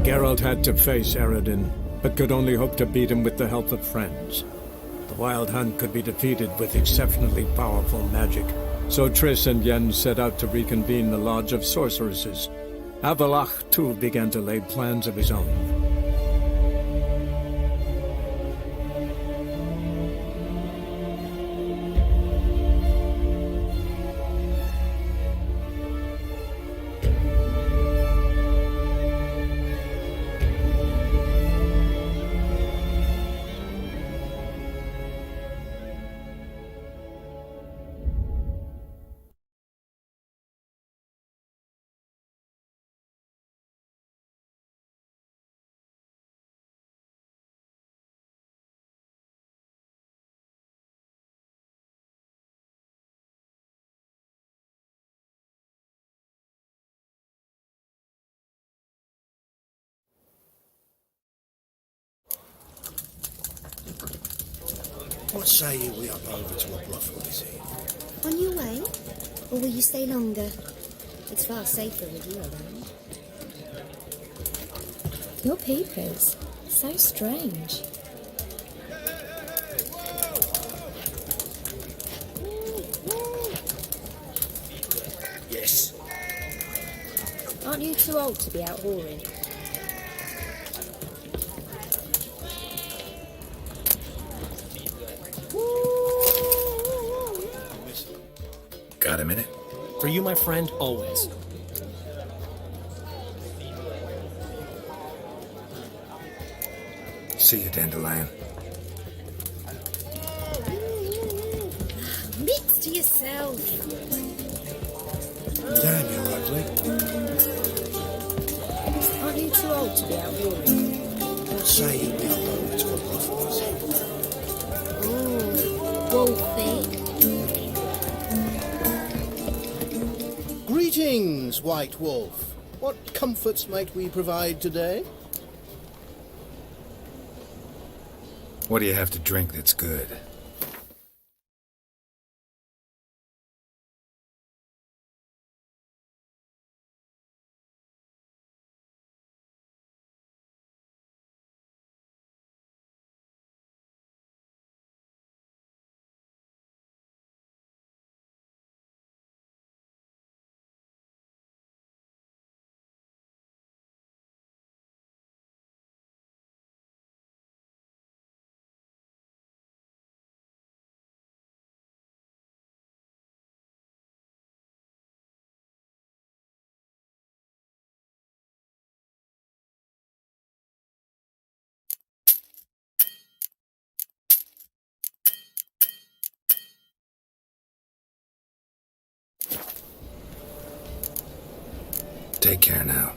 Geralt had to face Eredin, but could only hope to beat him with the help of friends. The Wild Hunt could be defeated with exceptionally powerful magic, so Triss and Yen set out to reconvene the Lodge of Sorceresses. Avalach, too, began to lay plans of his own. What say you we up over to a brothel this evening? On your way? Or will you stay longer? It's far safer with you around. Your peepers. So strange. Yes. Aren't you too old to be out whoring? Got a minute? For you, my friend, always. See you, Dandelion. Mix to yourself. Damn, you're ugly. Aren't you too old to be out whoring? What say you we up over to a brothel this evening? Ooh, wolfie. Greetings, White Wolf. What comforts might we provide today? What do you have to drink that's good? Take care now.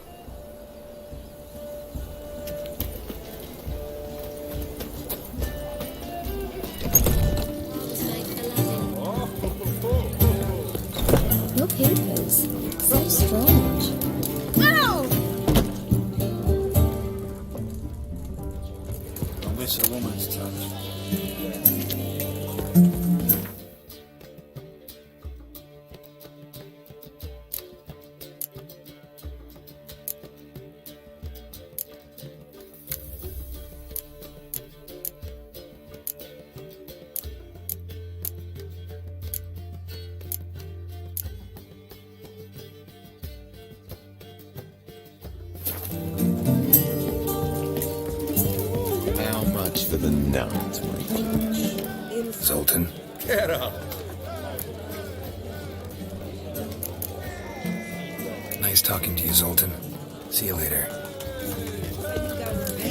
Your peepers. So strange. Ow! I miss a woman's touch. How much for the night, my judge? Zoltan. Get up! Nice talking to you, Zoltan. See you later.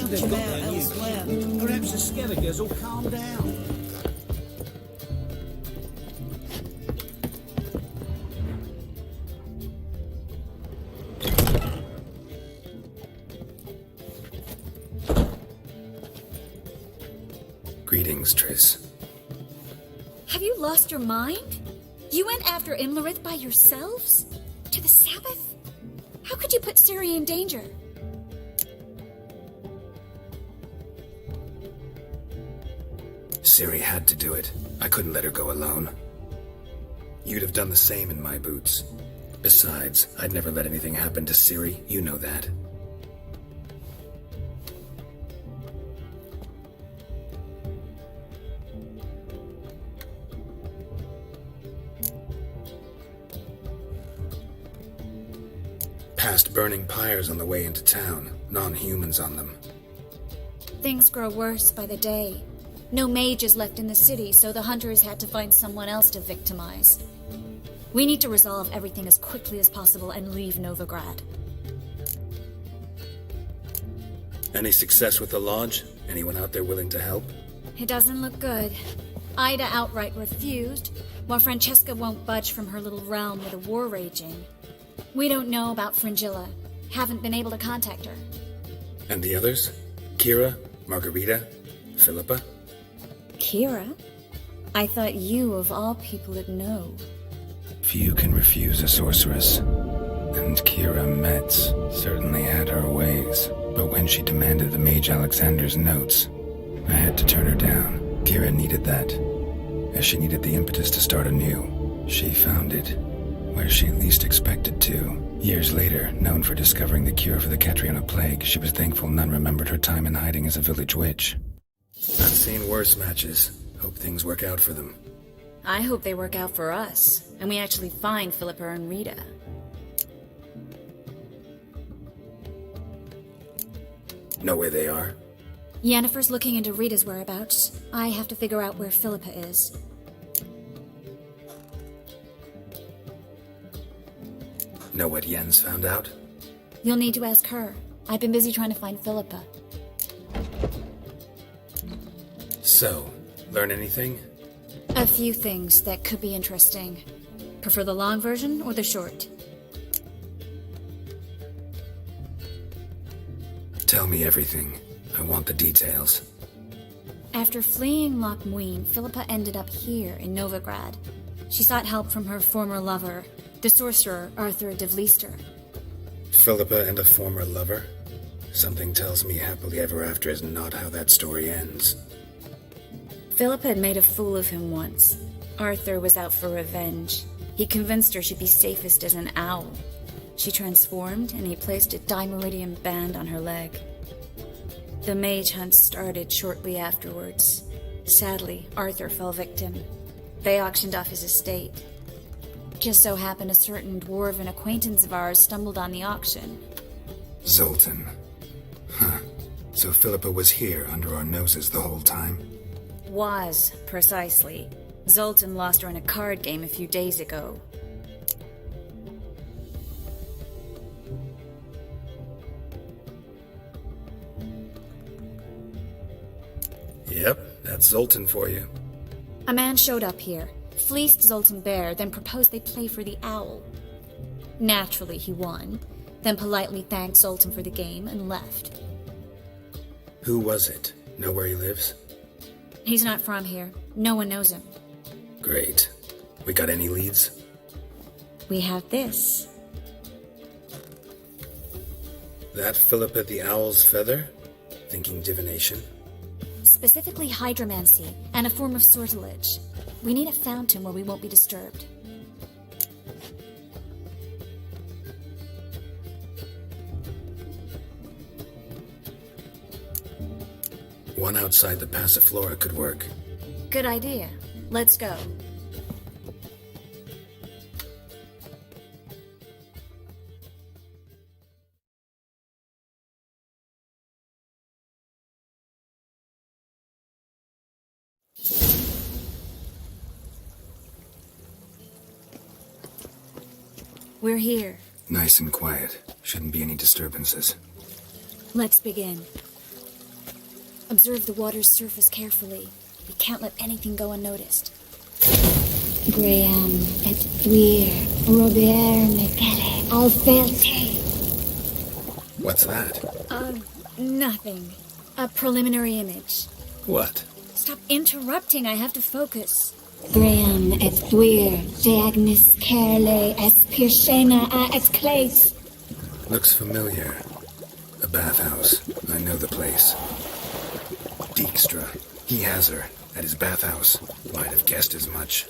They've got their new plan. Perhaps the Skelligers will calm down. Greetings, Triss. Have you lost your mind? You went after Imlerith by yourselves? To the Sabbath? How could you put Ciri in danger? Ciri had to do it. I couldn't let her go alone. You'd have done the same in my boots. Besides, I'd never let anything happen to Ciri. You know that. passed burning pyres on the way into town, non-humans on them. Things grow worse by the day. No mages left in the city, so the hunters had to find someone else to victimize. We need to resolve everything as quickly as possible and leave Novigrad. Any success with the lodge? Anyone out there willing to help? It doesn't look good. Ida outright refused, while Francesca won't budge from her little realm with a war raging. We don't know about Fringilla. Haven't been able to contact her. And the others? Kira? Margarita? Philippa? Kira? I thought you, of all people, would know. Few can refuse a sorceress. And Kira Metz certainly had her ways. But when she demanded the Mage Alexander's notes, I had to turn her down. Kira needed that, as she needed the impetus to start anew. She found it where she least expected to. Years later, known for discovering the cure for the Catriona plague, she was thankful none remembered her time in hiding as a village witch. I've seen worse matches. Hope things work out for them. I hope they work out for us, and we actually find Philippa and Rita. Know where they are? Yennefer's looking into Rita's whereabouts. I have to figure out where Philippa is. Know what Jens found out? You'll need to ask her. I've been busy trying to find Philippa. So, learn anything? A few things that could be interesting. Prefer the long version or the short? Tell me everything. I want the details. After fleeing Loch Muin, Philippa ended up here in Novigrad. She sought help from her former lover, the sorcerer Arthur de Vliester. Philippa and a former lover? Something tells me happily ever after is not how that story ends. Philippa had made a fool of him once. Arthur was out for revenge. He convinced her she'd be safest as an owl. She transformed, and he placed a dimeridium band on her leg. The mage hunt started shortly afterwards. Sadly, Arthur fell victim. They auctioned off his estate. Just so happened a certain dwarven acquaintance of ours stumbled on the auction. Zoltan. Huh. So Philippa was here under our noses the whole time? Was, precisely. Zoltan lost her in a card game a few days ago. Yep, that's Zoltan for you. A man showed up here, fleeced Zoltan bare, then proposed they play for the owl. Naturally, he won, then politely thanked Zoltan for the game and left. Who was it? Know where he lives? He's not from here. No one knows him. Great. We got any leads? We have this. That Philippa the Owl's feather? Thinking divination? Specifically hydromancy and a form of sortilege. We need a fountain where we won't be disturbed. One outside the Passiflora could work. Good idea. Let's go. We're here. Nice and quiet. Shouldn't be any disturbances. Let's begin. Observe the water's surface carefully. We can't let anything go unnoticed. Graham et Thuir, Robert Mekele, Alfelte. What's that? Nothing. A preliminary image. What? Stop interrupting, I have to focus. Graham et Thuir, de Agnes Kerle, es Pirshena a et Clace. Looks familiar. A bathhouse. I know the place. Dijkstra. He has her. At his bathhouse. Might have guessed as much.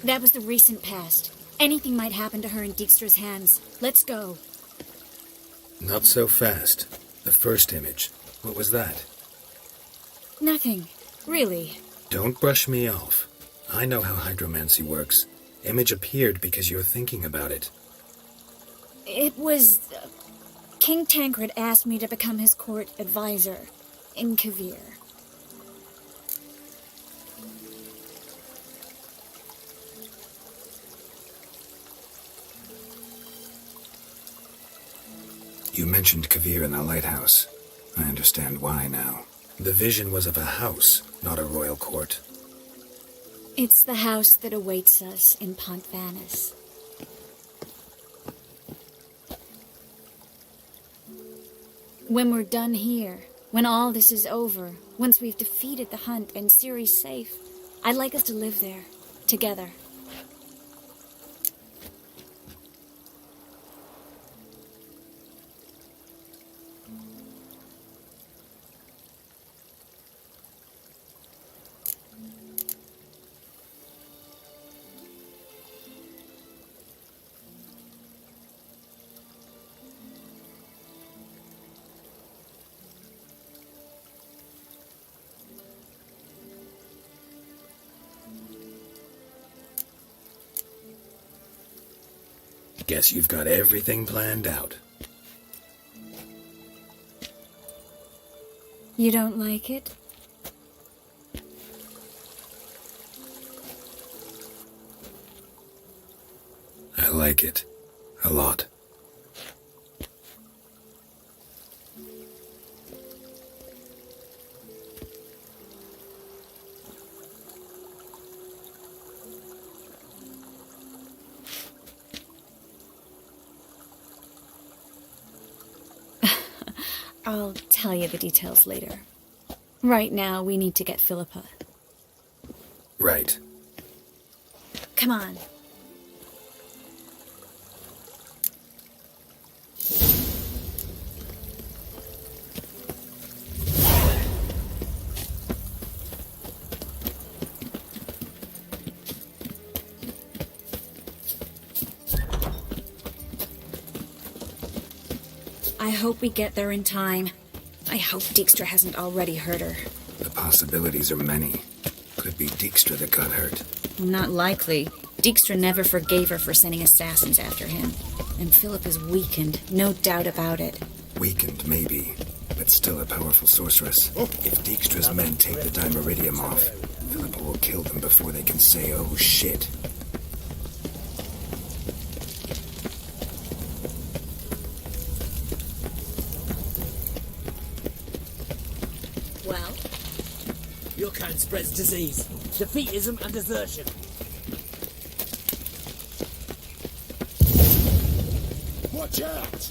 That was the recent past. Anything might happen to her in Dijkstra's hands. Let's go. Not so fast. The first image. What was that? Nothing. Really. Don't brush me off. I know how hydromancy works. Image appeared because you were thinking about it. It was... King Tancred asked me to become his court advisor in Kavir. You mentioned Kavir in the lighthouse. I understand why now. The vision was of a house, not a royal court. It's the house that awaits us in Pont Vanis. When we're done here, when all this is over, once we've defeated the hunt and Ciri's safe, I'd like us to live there, together. Guess you've got everything planned out. You don't like it? I like it. A lot. I'll tell you the details later. Right now, we need to get Philippa. Right. Come on. I hope we get there in time. I hope Dijkstra hasn't already hurt her. The possibilities are many. Could be Dijkstra that got hurt. Not likely. Dijkstra never forgave her for sending assassins after him. And Philip is weakened, no doubt about it. Weakened, maybe, but still a powerful sorceress. If Dijkstra's men take the Dimeridium off, Philippa will kill them before they can say, oh shit. Well, your kind spreads disease, defeatism and desertion. Watch out!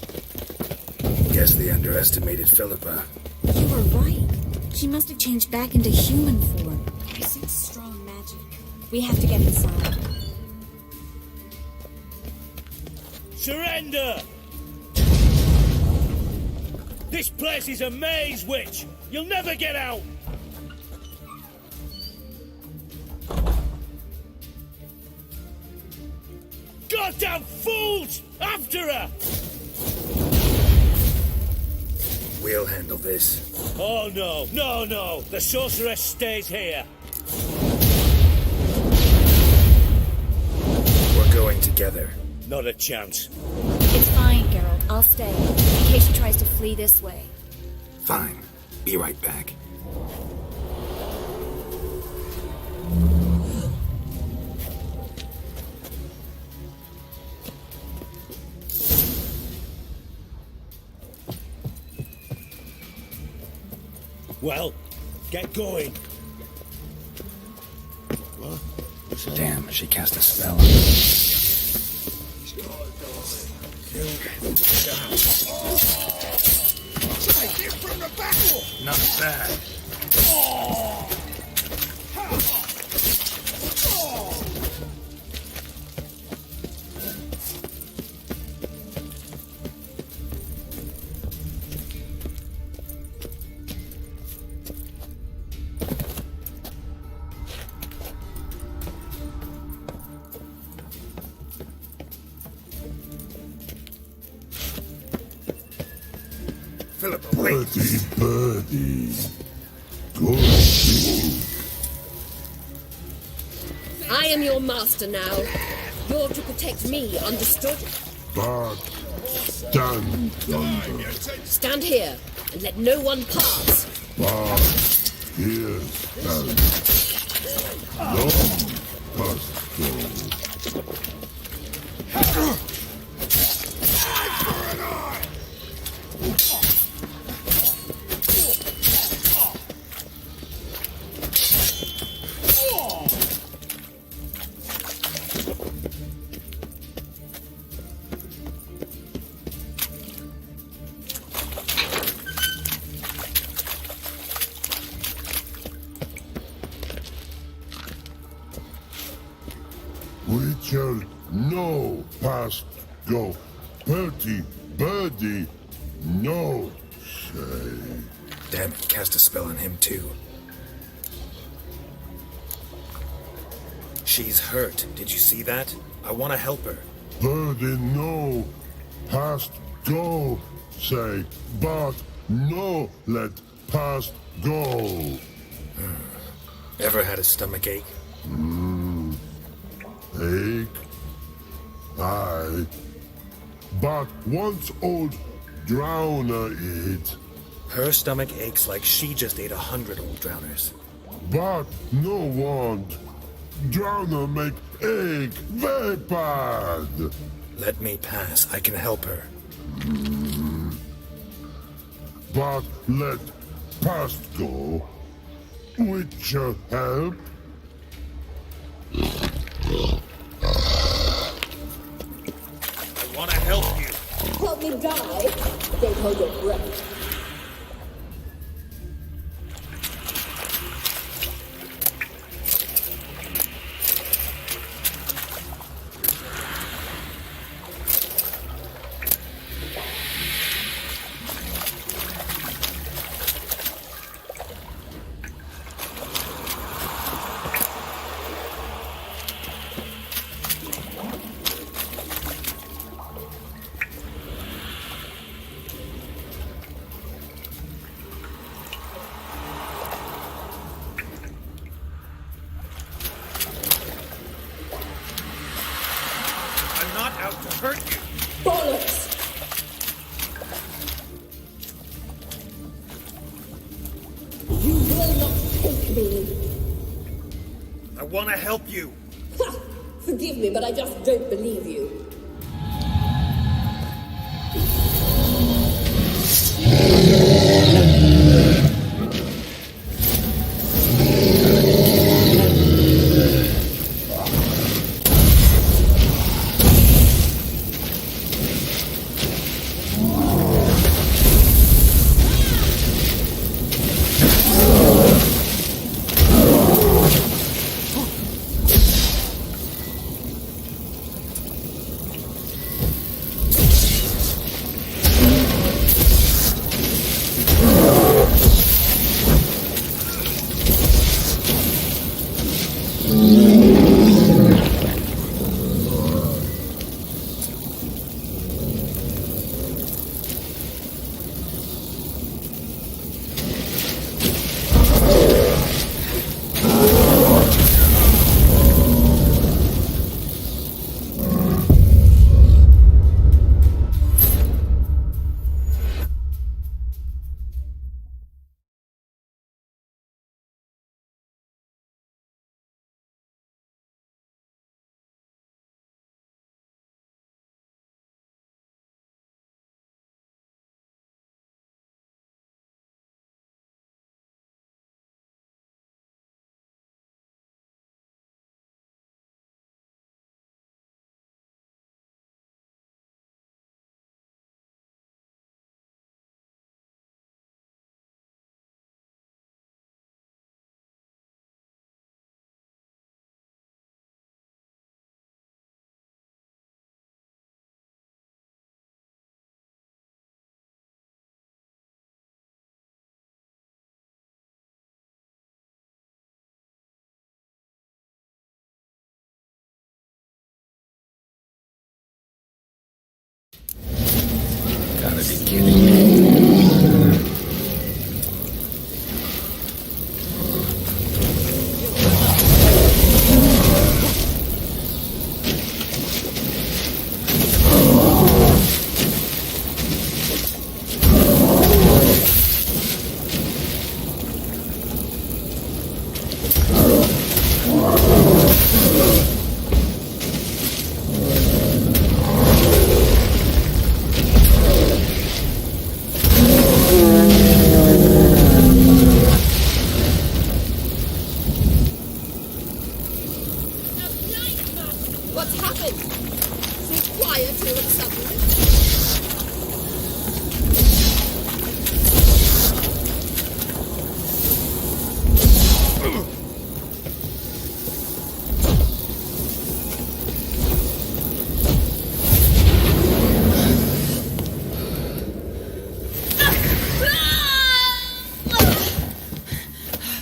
Guess they underestimated Philippa. You were right. She must have changed back into human form. I sense strong magic. We have to get inside. Surrender! This place is a maze, witch! You'll never get out! Goddamn fools! After her! We'll handle this. Oh no, no, no! The sorceress stays here! We're going together. Not a chance. It's fine, Geralt. I'll stay, in case she tries to flee this way. Fine. Be right back. Well, get going. Damn, she cast a spell on me. Not bad. Philippa, wait. Birdie. Good move. I am your master now. You're to protect me, understood? But stand yonder. Stand here and let no one pass. But here stand. None must go. We shall no past go. Bertie, birdie, no say. Damn it, cast a spell on him too. She's hurt. Did you see that? I want to help her. Birdie, no past go say, but no let past go. Ever had a stomach ache? Ache? Aye. But once old drowner eat. Her stomach aches like she just ate 100 old drowners. But no want. Drowner make ache very bad. Let me pass. I can help her. But let past go. Which help? I want to help you. Help me die? Don't hold your breath. I'm not out to hurt you. Bollocks! You will not take me. I want to help you. Ha! Forgive me, but I just don't believe you. Gotta be kidding me. What's happened? So quiet all of a sudden.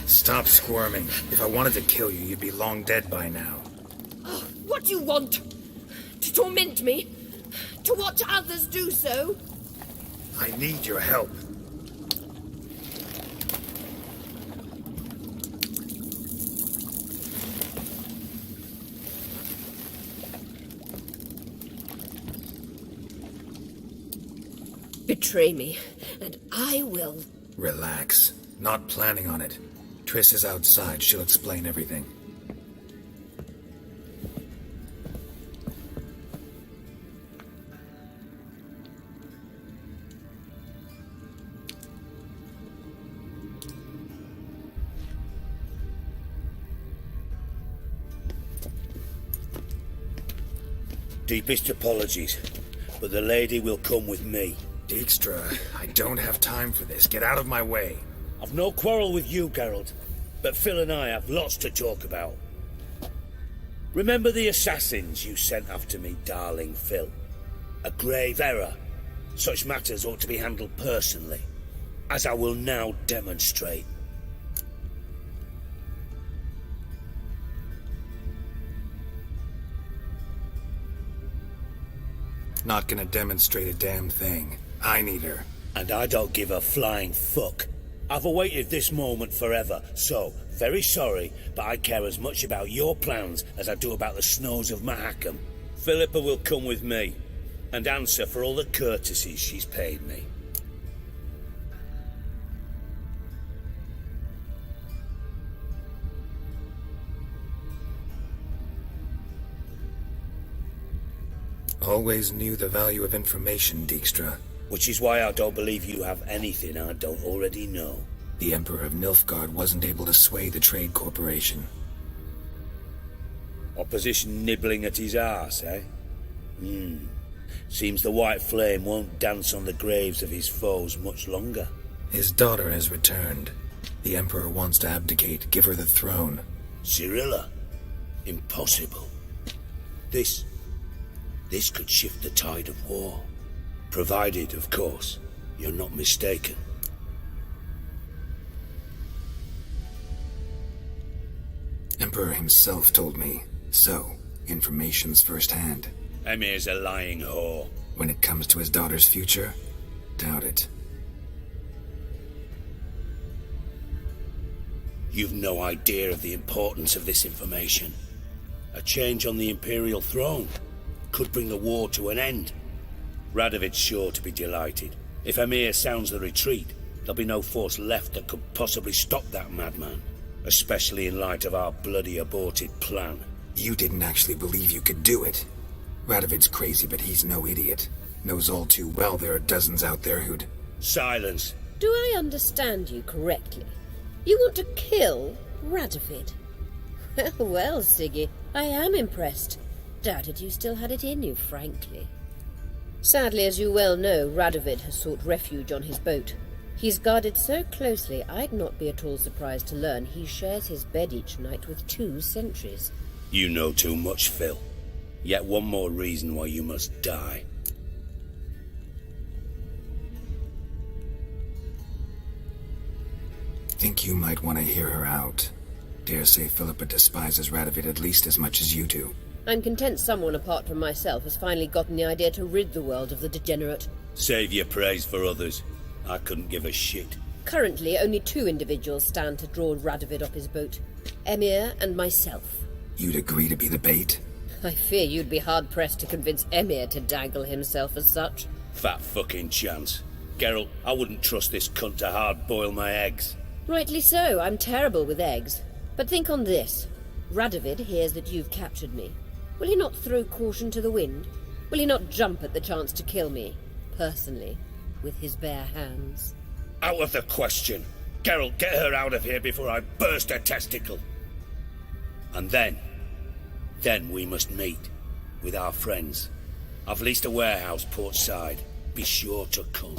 Stop squirming. If I wanted to kill you, you'd be long dead by now. Oh, what do you want? To torment me? To watch others do so? I need your help. Betray me, and I will. Relax. Not planning on it. Triss is outside. She'll explain everything. Deepest apologies, but the lady will come with me. Dijkstra, I don't have time for this. Get out of my way. I've no quarrel with you, Geralt, but Phil and I have lots to talk about. Remember the assassins you sent after me, darling Phil? A grave error. Such matters ought to be handled personally, as I will now demonstrate. Not gonna demonstrate a damn thing. I need her. And I don't give a flying fuck. I've awaited this moment forever, so, very sorry, but I care as much about your plans as I do about the snows of Mahakam. Philippa will come with me, and answer for all the courtesies she's paid me. Always knew the value of information, Dijkstra. Which is why I don't believe you have anything I don't already know. The Emperor of Nilfgaard wasn't able to sway the Trade Corporation. Opposition nibbling at his arse, eh? Seems the White Flame won't dance on the graves of his foes much longer. His daughter has returned. The Emperor wants to abdicate, give her the throne. Cyrilla? Impossible. This could shift the tide of war. Provided, of course, you're not mistaken. Emperor himself told me. So, information's firsthand. Emir's a lying whore. When it comes to his daughter's future, doubt it. You've no idea of the importance of this information. A change on the Imperial throne could bring the war to an end. Radovid's sure to be delighted. If Emir sounds the retreat, there'll be no force left that could possibly stop that madman. Especially in light of our bloody aborted plan. You didn't actually believe you could do it. Radovid's crazy, but he's no idiot. Knows all too well there are dozens out there who'd... Silence. Do I understand you correctly? You want to kill Radovid? Well, Siggy, I am impressed. Doubted you still had it in you, frankly. Sadly, as you well know, Radovid has sought refuge on his boat. He's guarded so closely, I'd not be at all surprised to learn he shares his bed each night with 2 sentries. You know too much, Phil. Yet one more reason why you must die. Think you might want to hear her out. Dare say Philippa despises Radovid at least as much as you do. I'm content someone apart from myself has finally gotten the idea to rid the world of the degenerate. Save your praise for others. I couldn't give a shit. Currently, only 2 individuals stand to draw Radovid off his boat. Emir and myself. You'd agree to be the bait? I fear you'd be hard-pressed to convince Emir to dangle himself as such. Fat fucking chance. Geralt, I wouldn't trust this cunt to hard-boil my eggs. Rightly so, I'm terrible with eggs. But think on this. Radovid hears that you've captured me. Will he not throw caution to the wind? Will he not jump at the chance to kill me, personally, with his bare hands? Out of the question. Geralt, get her out of here before I burst her testicle. And then we must meet. with our friends. I've leased a warehouse port side. Be sure to come.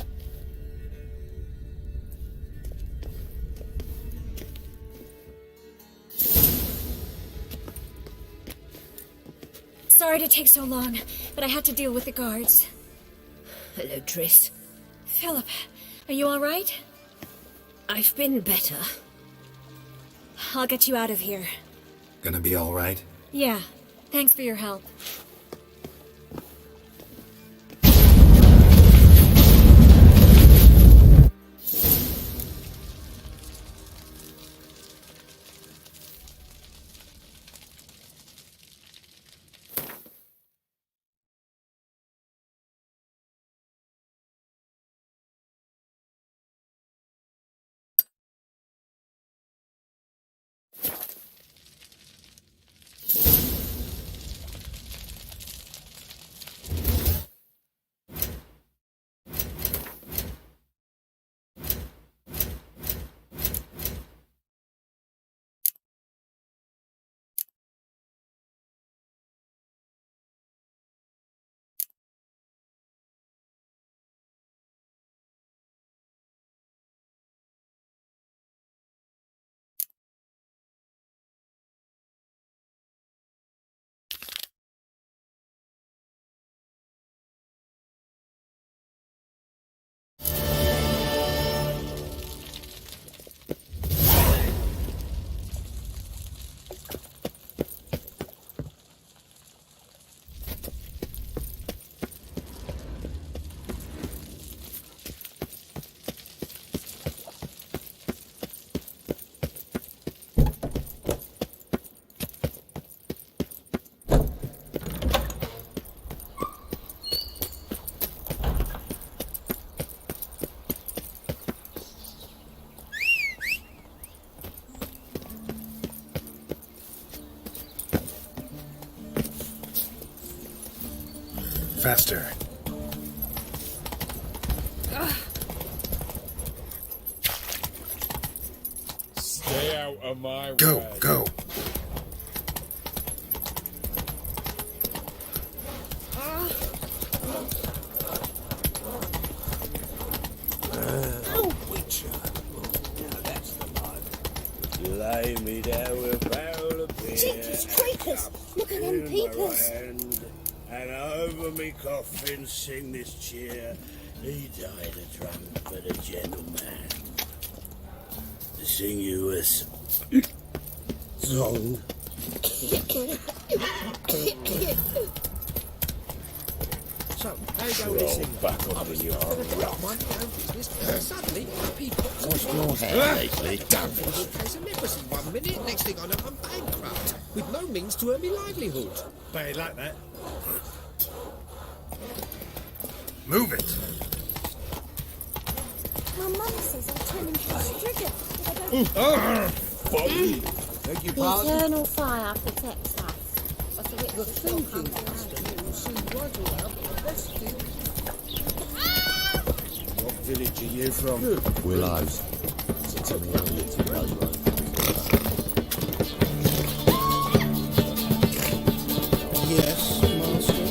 Sorry to take so long, but I had to deal with the guards. Hello, Triss. Philip, are you all right? I've been better. I'll get you out of here. Gonna be all right? Yeah, thanks for your help. Faster. Stay out of my way. Go. Lay me down with a barrel of beer. Jeepers creepers! Look at them peepers! And over me coffin sing this cheer. He died a drunk but a gentleman. To sing you a song. So, how you going this evening? Back up in your rock. Mind your own business. Suddenly, people... What's your hair lately? Damn it, a case of leprosy 1 minute. Next thing I know, I'm bankrupt. With no means to earn me livelihood. But like that. Move it. My mum says I'm turning into a strigger. Beg your The pardon? eternal fire protects us. But the You're witch thinking, Master. You seem right around the best thing. What village are you from? Willows. Sit on the old little road. Yes, Master.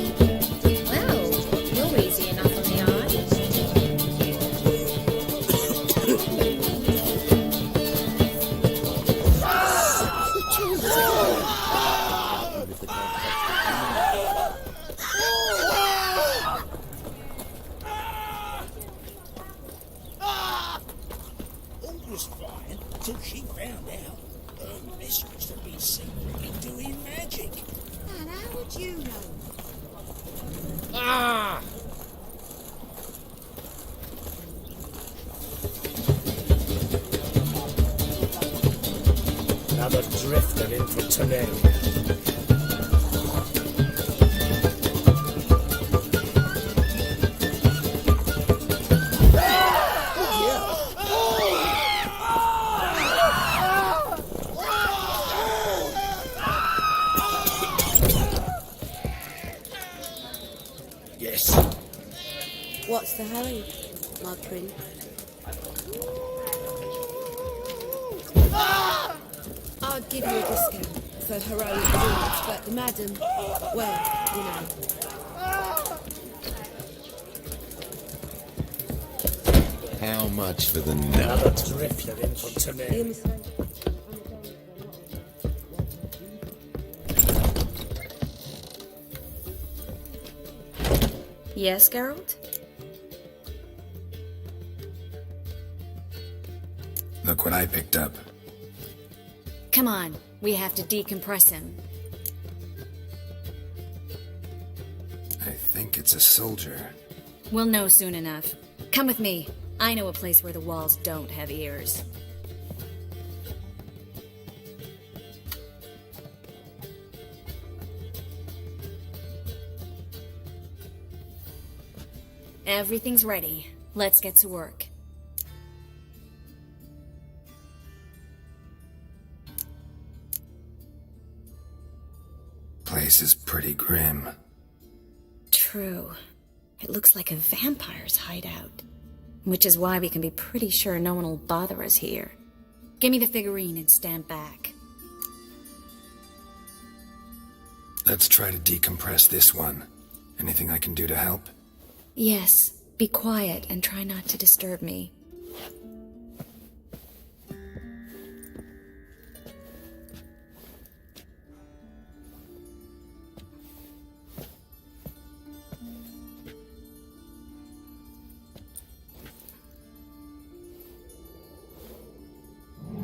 Well, you're easy enough on the eye. All was fine till she found out her mistress had been secretly doing magic. And how would you know? Ah! Another drifter in for tonight. Yes. What's the hurry, my prince? I'll give you a discount. for heroic deeds, but the madam, well, you know. How much for the Another nut? drifter in from Tenerife. Yes, Geralt? Look what I picked up. Come on, we have to decompress him. I think it's a soldier. We'll know soon enough. Come with me. I know a place where the walls don't have ears. Everything's ready. Let's get to work. Place is pretty grim. True. It looks like a vampire's hideout. Which is why we can be pretty sure no one will bother us here. Give me the figurine and stand back. Let's try to decompress this one. Anything I can do to help? Yes, be quiet and try not to disturb me.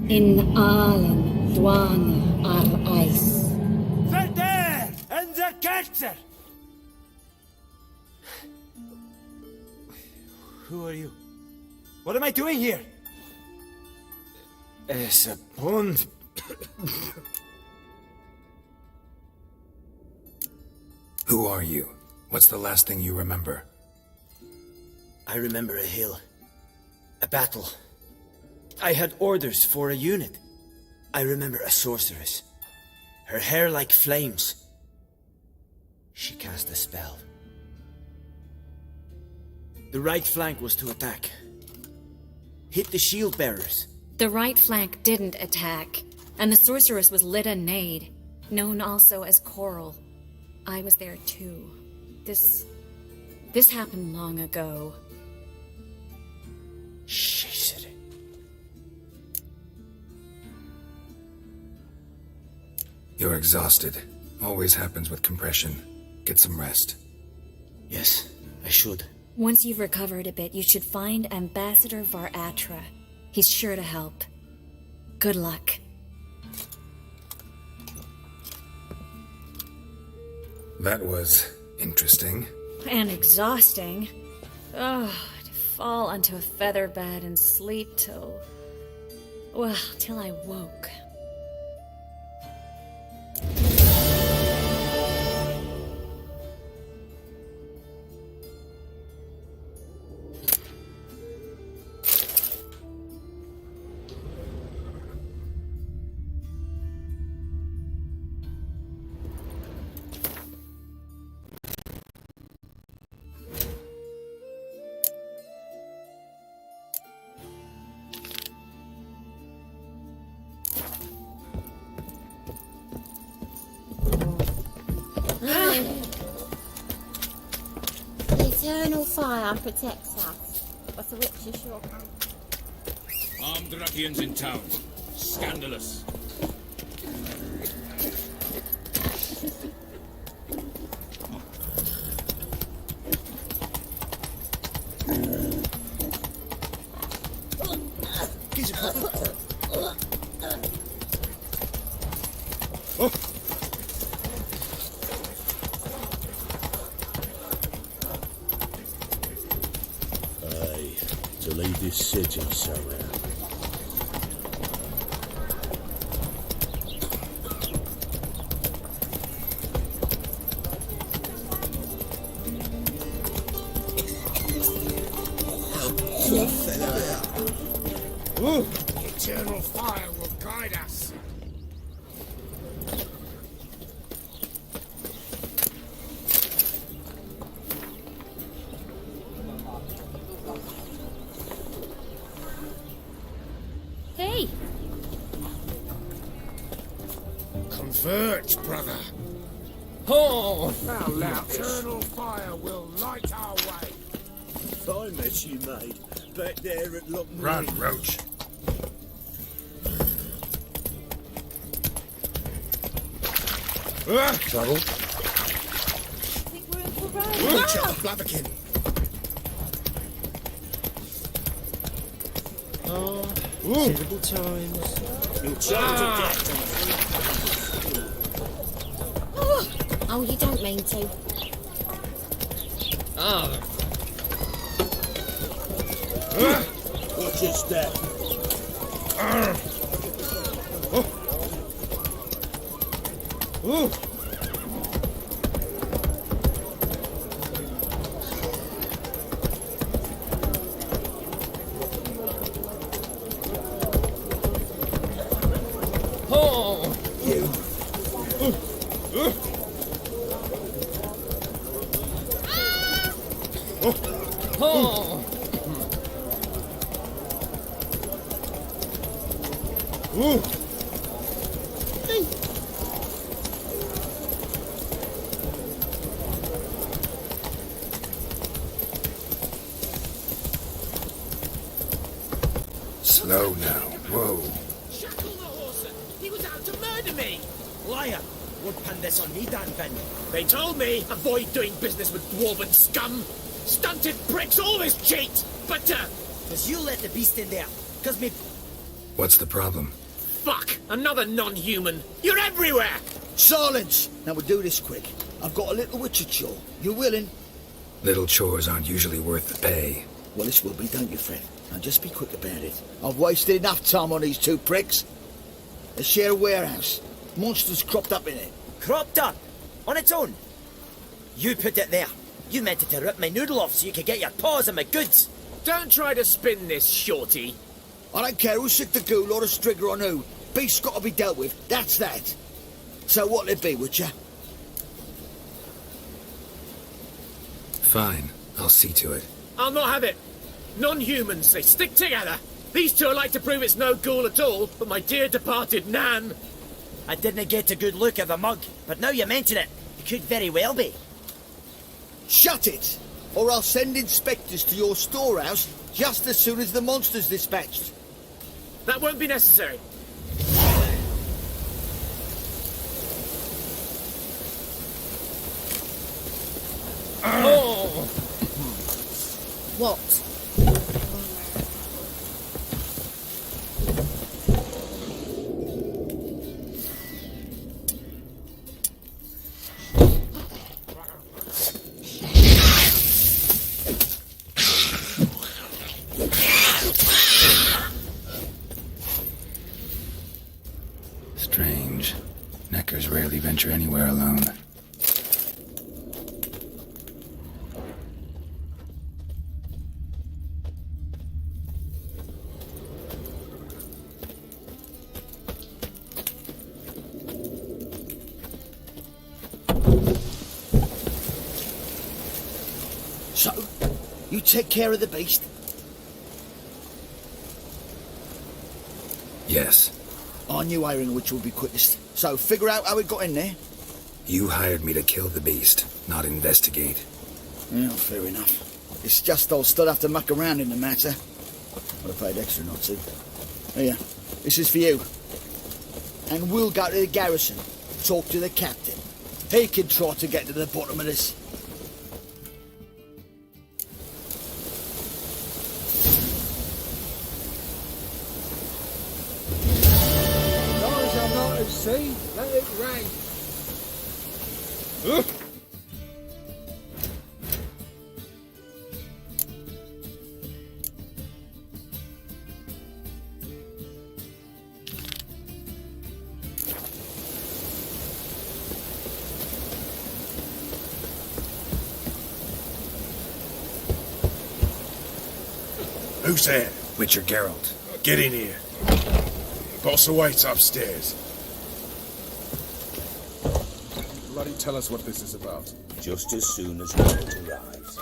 In Alan Dwana ar Ice. They're there! And the character! Who are you? What am I doing here? It's a pond. Who are you? What's the last thing you remember? I remember a hill. A battle. I had orders for a unit. I remember a sorceress. Her hair like flames. She cast a spell. The right flank was to attack. Hit the shield bearers. The right flank didn't attack, and the sorceress was Lida Nade, known also as Coral. I was there too. This happened long ago. Shit. You're exhausted. Always happens with compression. Get some rest. Yes, I should. Once you've recovered a bit, you should find Ambassador Varatra. He's sure to help. Good luck. That was interesting. And exhausting. Oh, to fall onto a feather bed and sleep till I woke. The eternal fire protects us, but the witches sure can. Armed Ruffians in town. Scandalous. To leave this city somewhere. Eternal fire will guide us. Birch, brother. Oh! How loud? Eternal fire will light our way. Fine mess you made. Back there at Loch Run, Roach. Trouble? Watch out, Blabberkin. Terrible times. You'll choke to death. Oh, you don't mean to. Ah. Watch your step. Ooh. Oh. You. Oh. Ooh. Slow now. Whoa. Shackle the horse. He was out to murder me. Liar! Won't pin this on me, Dan Finn. They told me avoid doing business with dwarven scum. Stunted pricks always cheat. But, Cause you let the beast in there. Cause me... What's the problem? fuck. Another non-human. You're everywhere. Silence! Now we'll do this quick. I've got a little witcher chore. You willing? Little chores aren't usually worth the pay. Well, this will be, don't you, Fred? Now just be quick about it. I've wasted enough time on these two pricks. They share a warehouse. Monsters cropped up in it. Cropped up? On its own? You put it there. You meant it to rip my noodle off so you could get your paws on my goods. Don't try to spin this, shorty. I don't care who sick the ghoul or the strigger on who. Beast's got to be dealt with. That's that. So what'll it be, Witcher? Fine. I'll see to it. I'll not have it. Non-humans, they stick together. These two are like to prove it's no ghoul at all, but my dear departed Nan. I didn't get a good look at the mug, but now you mention it, it could very well be. Shut it! Or I'll send inspectors to your storehouse just as soon as the monster's dispatched. That won't be necessary. Oh. What? Strange. Neckers rarely venture anywhere alone. So, you take care of the beast? Yes. I knew hiring which would be quickest. So, figure out how it got in there. You hired me to kill the beast, not investigate. Yeah, fair enough. It's just I'll still have to muck around in the matter. I'd have paid extra not to. Here, this is for you. And we'll go to the garrison, talk to the captain. He can try to get to the bottom of this. Those are not at sea. Let it rain. Who's there? Witcher Geralt. Get in here. Boss awaits upstairs. Bloody tell us what this is about. Just as soon as Robert arrives.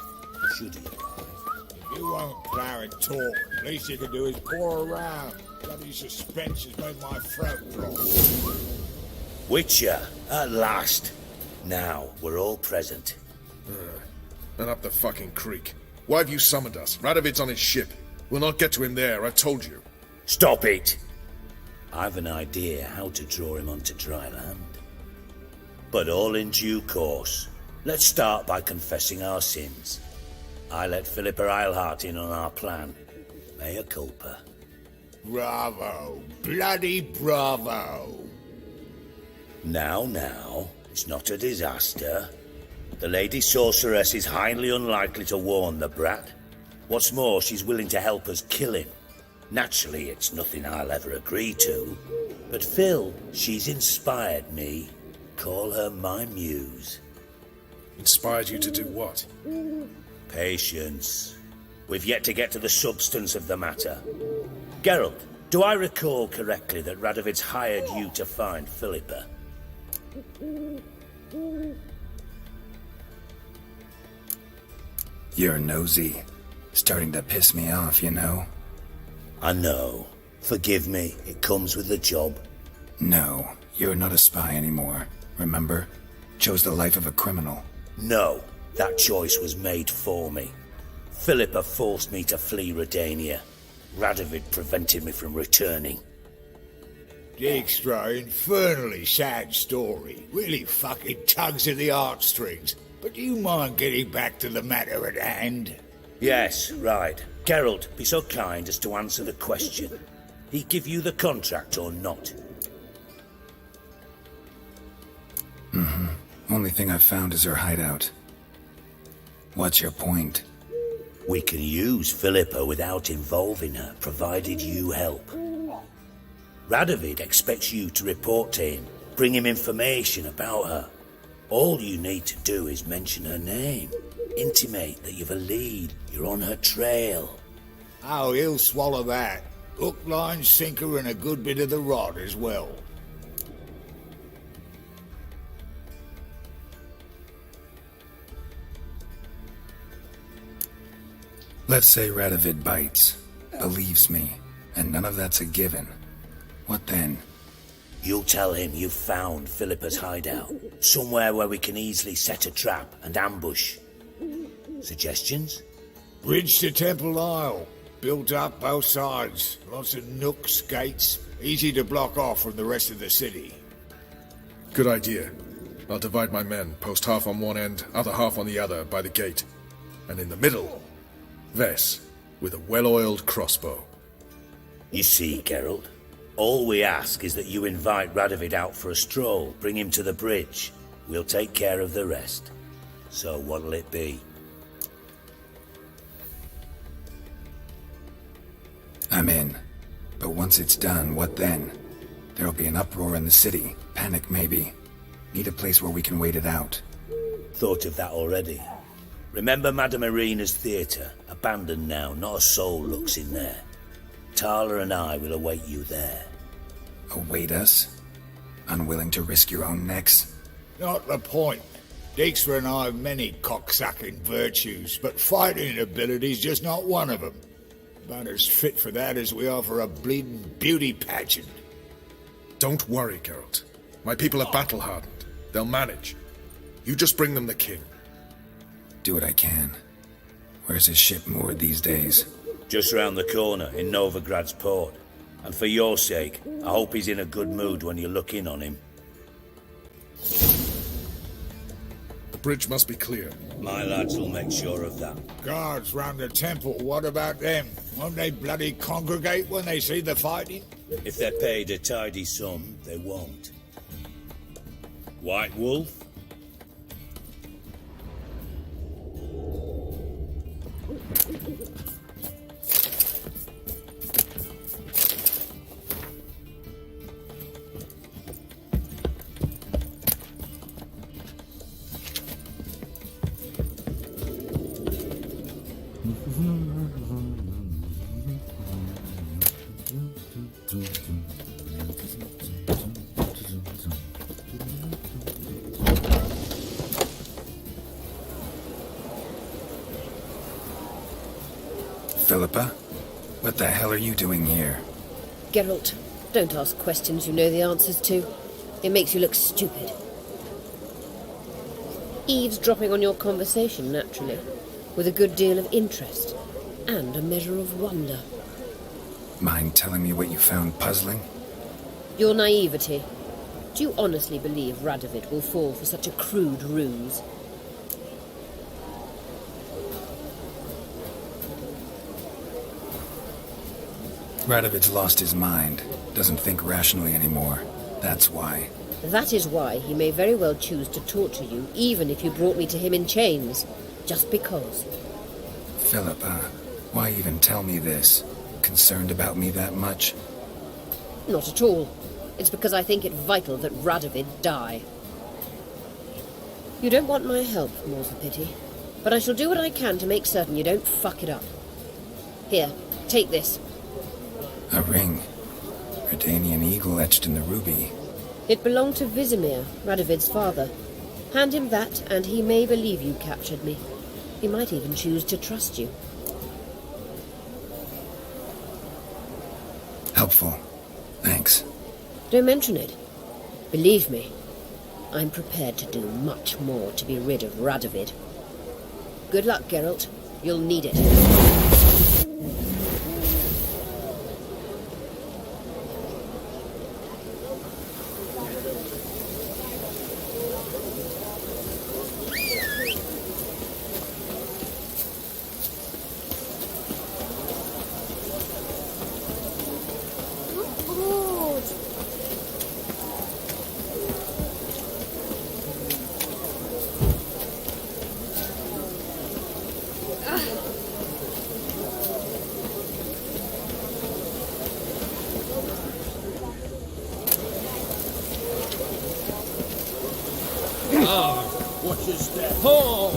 Should he arrive? If you won't plough and talk, least you can do is pour around. Bloody suspense has made my throat drop. Witcher, at last. Now, we're all present. And up the fucking creek. Why have you summoned us? Radovid's on his ship. We'll not get to him there, I've told you. Stop it! I've an idea how to draw him onto dry land. But all in due course. Let's start by confessing our sins. I let Philippa Eilhart in on our plan. Mea culpa. Bravo. Bloody bravo. Now, it's not a disaster. The Lady Sorceress is highly unlikely to warn the brat. What's more, she's willing to help us kill him. Naturally, it's nothing I'll ever agree to. But Phil, she's inspired me. Call her my muse. Inspired you to do what? Patience. We've yet to get to the substance of the matter. Geralt, do I recall correctly that Radovid's hired you to find Philippa? You're nosy. Starting to piss me off, you know. I know. Forgive me, it comes with the job. No, you're not a spy anymore. Remember? Chose the life of a criminal. No, that choice was made for me. Philippa forced me to flee Redania. Radovid prevented me from returning. Dijkstra, infernally sad story. Really fucking tugs at the heartstrings. But do you mind getting back to the matter at hand? Yes, right. Geralt, be so kind as to answer the question. He give you the contract or not? Only thing I've found is her hideout. What's your point? We can use Philippa without involving her, provided you help. Radovid expects you to report to him, bring him information about her. All you need to do is mention her name. Intimate that you've a lead, you're on her trail. Oh, he'll swallow that. Hook, line, sinker, and a good bit of the rod as well. Let's say Radovid bites, believes me, and none of that's a given. What then? You'll tell him you've found Philippa's hideout, somewhere where we can easily set a trap and ambush. Suggestions? Bridge to Temple Isle. Built up both sides. Lots of nooks, gates. Easy to block off from the rest of the city. Good idea. I'll divide my men, post half on one end, other half on the other, by the gate. And in the middle, Vess, with a well-oiled crossbow. You see, Geralt, all we ask is that you invite Radovid out for a stroll, bring him to the bridge. We'll take care of the rest. So what'll it be? I'm in. But once it's done, what then? There'll be an uproar in the city. Panic, maybe. Need a place where we can wait it out. Thought of that already. Remember Madame Irina's theatre? Abandoned now, not a soul looks in there. Tala and I will await you there. Await us? Unwilling to risk your own necks? Not the point. Dijkstra and I have many cocksucking virtues, but fighting ability's just not one of them. About as fit for that as we are for a bleeding beauty pageant. Don't worry, Geralt. My people are battle-hardened. They'll manage. You just bring them the king. Do what I can. Where's his ship moored these days? Just round the corner, in Novigrad's port. And for your sake, I hope he's in a good mood when you look in on him. The bridge must be clear. My lads will make sure of that. Guards round the temple, what about them? Won't they bloody congregate when they see the fighting? If they're paid a tidy sum, they won't. White Wolf? Philippa? What the hell are you doing here? Geralt, don't ask questions you know the answers to. It makes you look stupid. Eavesdropping on your conversation, naturally, with a good deal of interest and a measure of wonder. Mind telling me what you found puzzling? Your naivety. Do you honestly believe Radovid will fall for such a crude ruse? Radovid's lost his mind. Doesn't think rationally anymore. That's why. That is why he may very well choose to torture you, even if you brought me to him in chains. Just because. Philippa, why even tell me this? Concerned about me that much? Not at all. It's because I think it vital that Radovid die. You don't want my help, more's the pity. But I shall do what I can to make certain you don't fuck it up. Here, take this. A ring. Redanian eagle etched in the ruby. It belonged to Vizimir, Radovid's father. Hand him that, and he may believe you captured me. He might even choose to trust you. Helpful. Thanks. Don't mention it. Believe me, I'm prepared to do much more to be rid of Radovid. Good luck, Geralt. You'll need it. Watch your step. Oh!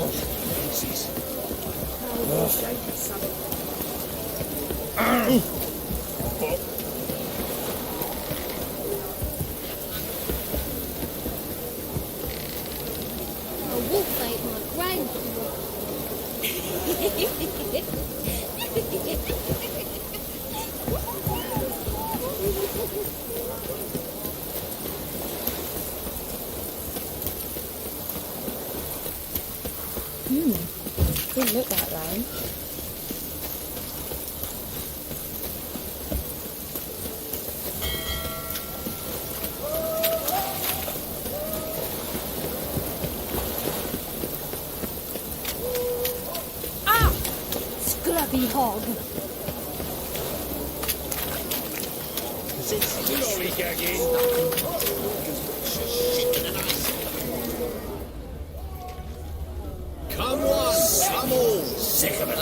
A wolf ate my brain. Didn't look that way. Ah! Scrubby hog. Come on, come all. Sick of it. I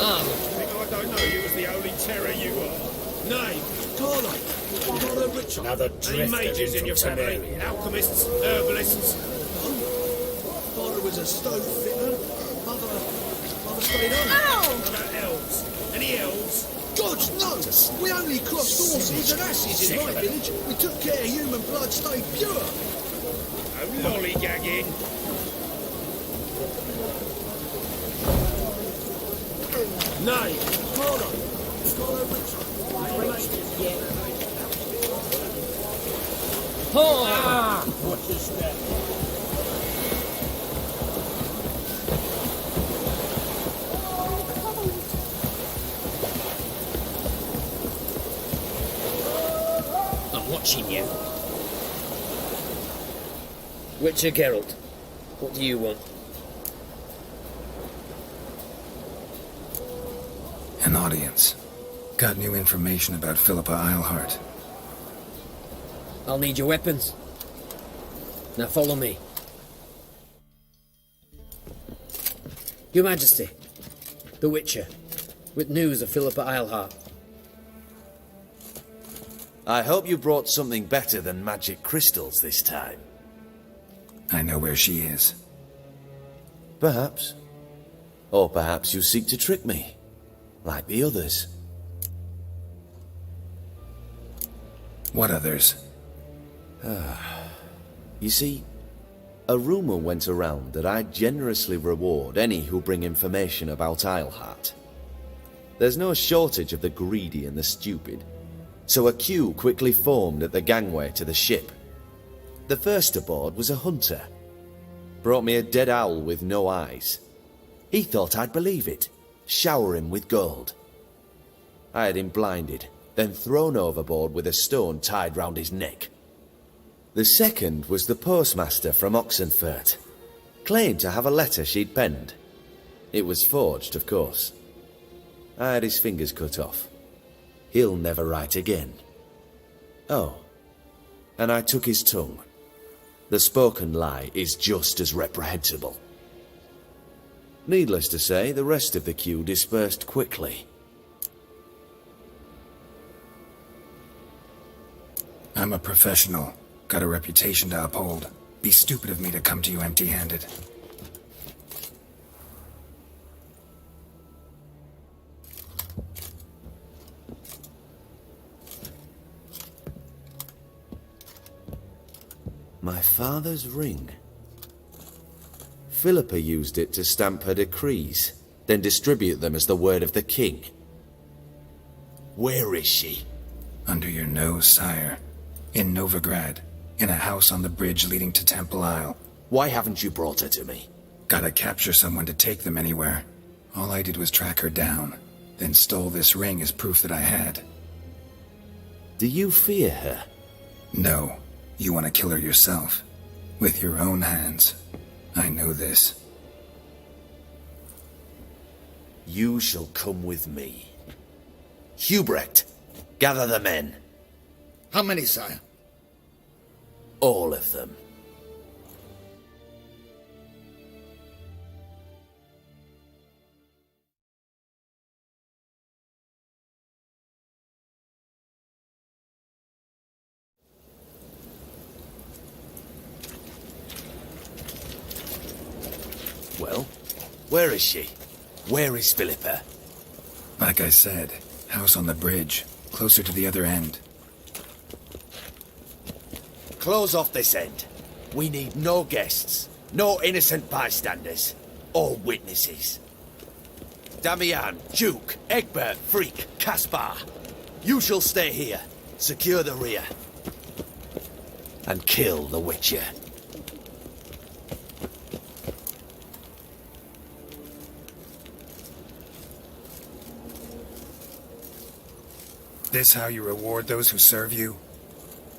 don't know you was the only terror you are. Nay, Carlo. Carlo Richard. Another Any drifter mages in your family? Temeria. Alchemists, herbalists? Father was a stone fitter. Mother stayed home. Ow! What about elves? Any elves? God, no! We only crossed horses and asses in my village. We took care human blood stayed pure. No lollygagging. Nay, Carlo. Carlo Richard. Watch your step. I'm watching you. Witcher Geralt, what do you want? An audience. Got new information about Philippa Eilhart. I'll need your weapons. Now follow me. Your Majesty, the Witcher, with news of Philippa Eilhart. I hope you brought something better than magic crystals this time. I know where she is. Perhaps. Or perhaps you seek to trick me, like the others. What others? You see, a rumor went around that I generously reward any who bring information about Eilhart. There's no shortage of the greedy and the stupid, so a queue quickly formed at the gangway to the ship. The first aboard was a hunter. Brought me a dead owl with no eyes. He thought I'd believe it, shower him with gold. I had him blinded, then thrown overboard with a stone tied round his neck. The second was the postmaster from Oxenfurt. Claimed to have a letter she'd penned. It was forged, of course. I had his fingers cut off. He'll never write again. Oh, and I took his tongue. The spoken lie is just as reprehensible. Needless to say, the rest of the queue dispersed quickly. I'm a professional. Got a reputation to uphold. Be stupid of me to come to you empty-handed. My father's ring. Philippa used it to stamp her decrees, then distribute them as the word of the king. Where is she? Under your nose, sire. In Novigrad. In a house on the bridge leading to Temple Isle. Why haven't you brought her to me? Gotta capture someone to take them anywhere. All I did was track her down, then stole this ring as proof that I had. Do you fear her? No. You want to kill her yourself. With your own hands. I know this. You shall come with me. Hubrecht, gather the men. How many, sire? All of them. Well, where is she? Where is Philippa? Like I said, house on the bridge, closer to the other end. Close off this end. We need no guests, no innocent bystanders, or witnesses. Damian, Duke, Egbert, Freak, Caspar. You shall stay here, secure the rear, and kill the Witcher. This how you reward those who serve you?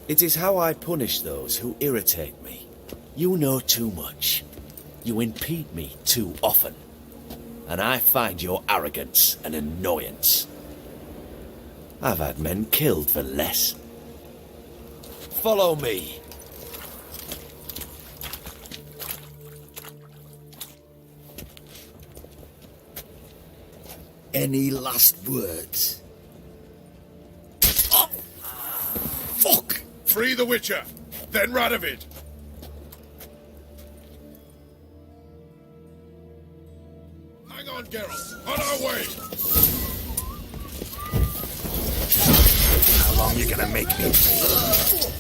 It is how I punish those who irritate me. You know too much. You impede me too often. And I find your arrogance an annoyance. I've had men killed for less. Follow me. Any last words? Fuck! Free the Witcher, then Radovid. Hang on, Geralt. On our way. How long you gonna make me wait?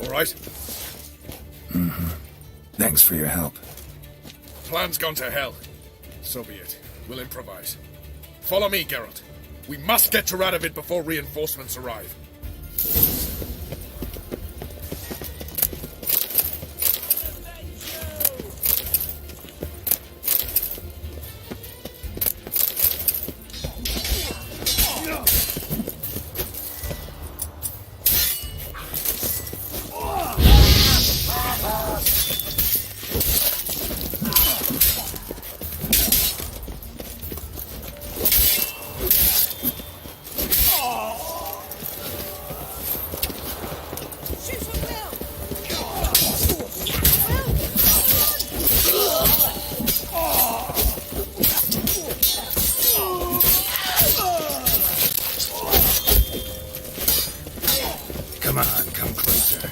All right? Mm-hmm. Thanks for your help. Plan's gone to hell. So be it. We'll improvise. Follow me, Geralt. We must get to Radovid before reinforcements arrive. Come on, come closer.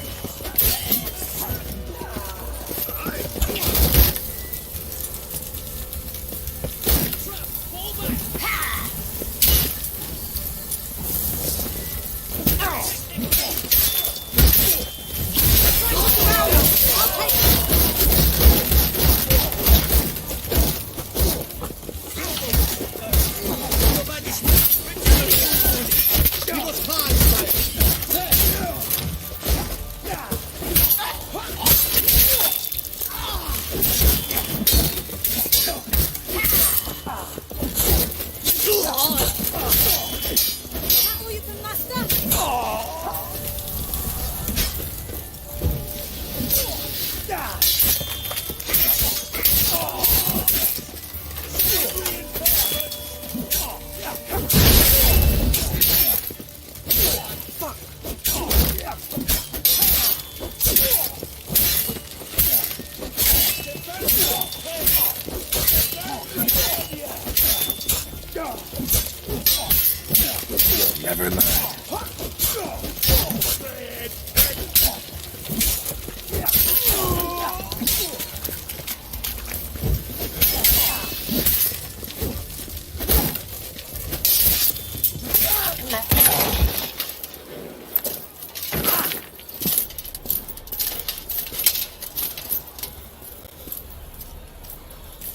Never learn.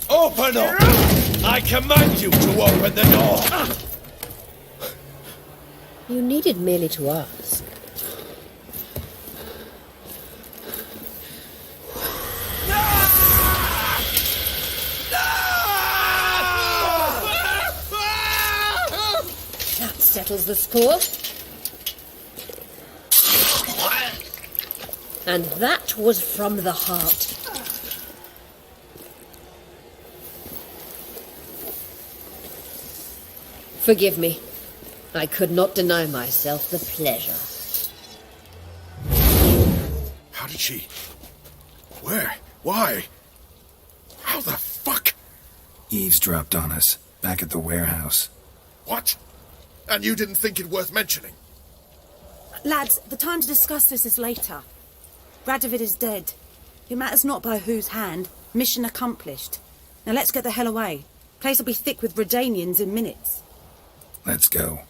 Open up! I command you to open the door! You needed merely to ask. That settles the score. And that was from the heart. Forgive me. I could not deny myself the pleasure. How did she... Where? Why? How the fuck? Eavesdropped on us, back at the warehouse. What? And you didn't think it worth mentioning? Lads, the time to discuss this is later. Radovid is dead. It matters not by whose hand. Mission accomplished. Now let's get the hell away. Place will be thick with Redanians in minutes. Let's go.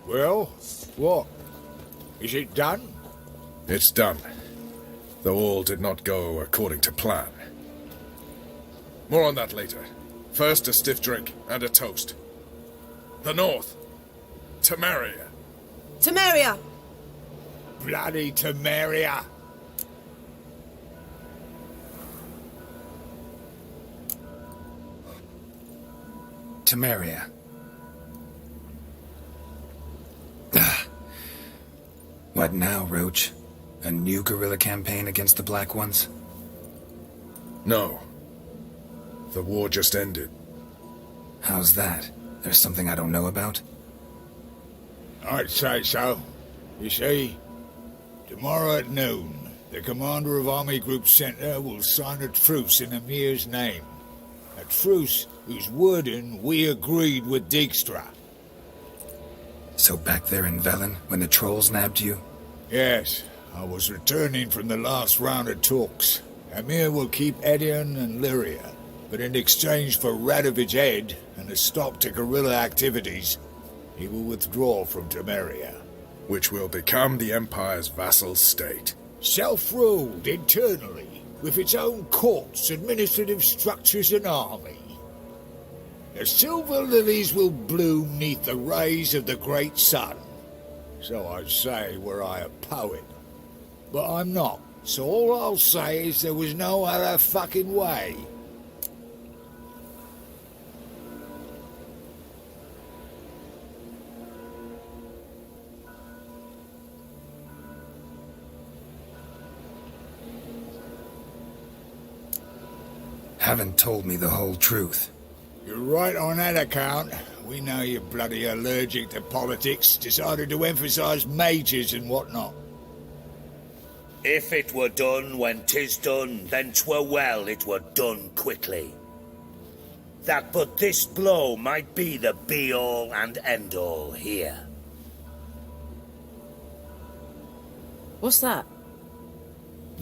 Well, what? Is it done? It's done. Though all did not go according to plan. More on that later. First, a stiff drink and a toast. The North. Temeria. Temeria! Bloody Temeria! Temeria. What now, Roach? A new guerrilla campaign against the Black Ones? No. The war just ended. How's that? There's something I don't know about? I'd say so. You see, tomorrow at noon, the commander of Army Group Center will sign a truce in Emir's name. A truce whose wording we agreed with Dijkstra. So back there in Velen, when the trolls nabbed you? Yes, I was returning from the last round of talks. Emir will keep Edion and Lyria, but in exchange for Radovid's head and a stop to guerrilla activities, he will withdraw from Temeria. Which will become the Empire's vassal state. Self-ruled internally, with its own courts, administrative structures and army. The silver lilies will bloom neath the rays of the great sun. So I'd say were I a poet. But I'm not, so all I'll say is there was no other fucking way. Haven't told me the whole truth. You're right on that account. We know you're bloody allergic to politics, decided to emphasise majors and whatnot. If it were done when 'tis done, then 'twere well it were done quickly. That but this blow might be the be-all and end-all here. What's that?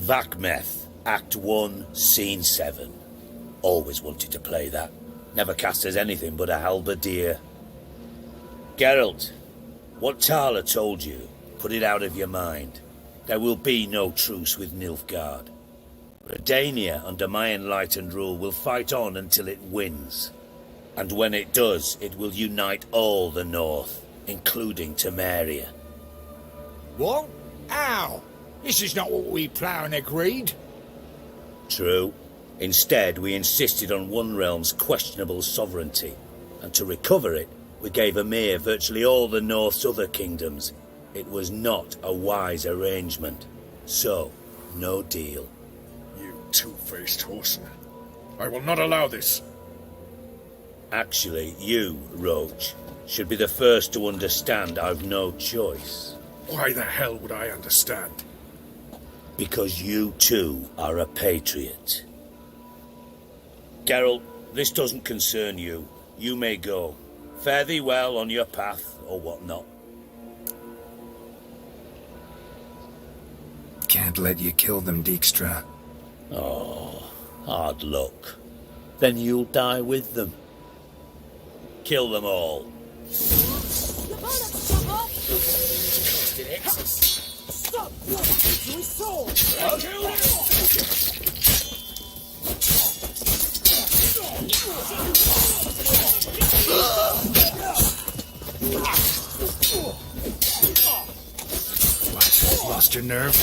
Vakmeth, Act 1, Scene 7. Always wanted to play that. Never cast as anything but a halberdier. Geralt, What Tala told you, put it out of your mind. There will be no truce with Nilfgaard. Redania, under my enlightened rule, will fight on until it wins. And when it does, it will unite all the North, including Temeria. What? How? This is not what we planned and agreed. True. Instead, we insisted on one realm's questionable sovereignty, and to recover it, we gave Emir virtually all the North's other kingdoms. It was not a wise arrangement. So, no deal. You two-faced whoreson. I will not allow this. Actually, you, Roach, should be the first to understand I've no choice. Why the hell would I understand? Because you, too, are a patriot. Geralt, this doesn't concern you. You may go. Fare thee well on your path, or whatnot. Can't let you kill them, Dijkstra. Oh, hard luck. Then you'll die with them. Kill them all. Stop! You're a sword! What? Lost your nerve?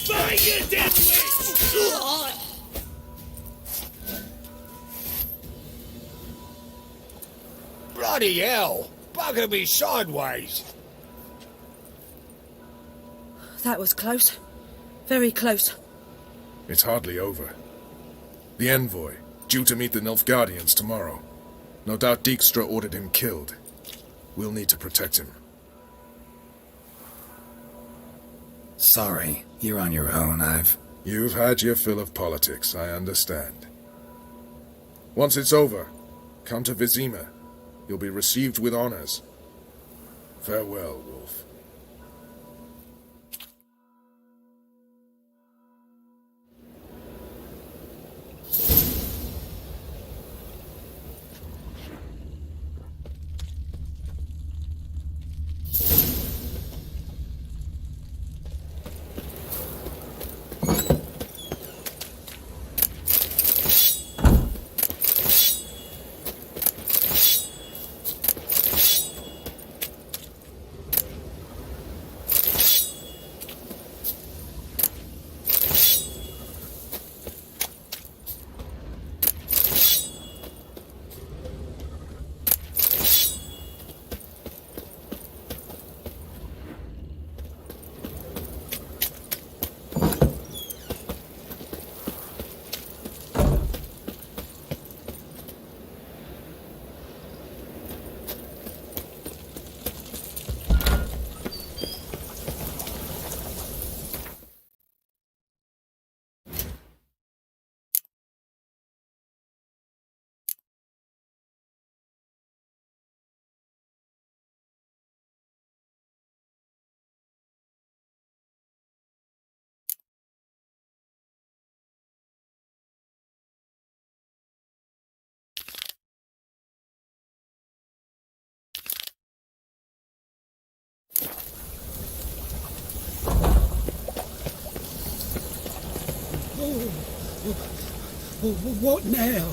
Fight, you dead witch! Bloody hell! Bugger me sideways! That was close. Very close. It's hardly over. The envoy, due to meet the Nilfgaardians tomorrow. No doubt Dijkstra ordered him killed. We'll need to protect him. Sorry, you're on your own. You've had your fill of politics, I understand. Once it's over, come to Vizima. You'll be received with honors. Farewell, Wolf. What now?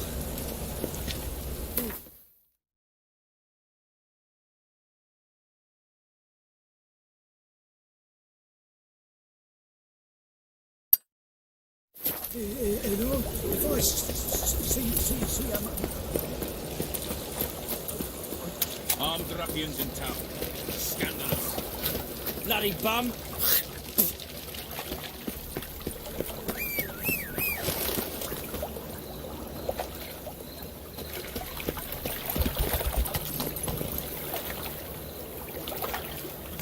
Hello? If I see Armed ruffians in town. Scandalous. Bloody bum.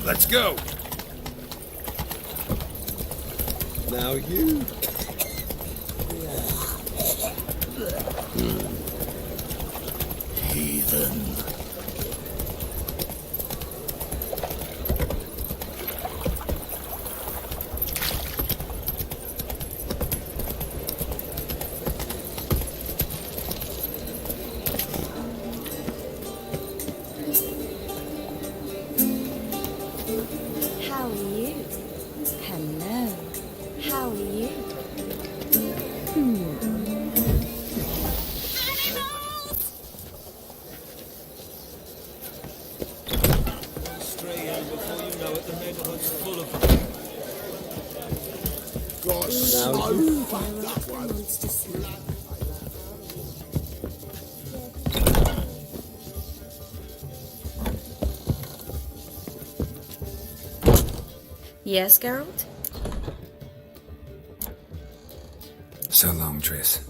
Let's go! Now you... Heathen. Only you. Stray in before you know it, the neighborhood's full of them. Got so fucked up one. Yes, Geralt? So long, Triss.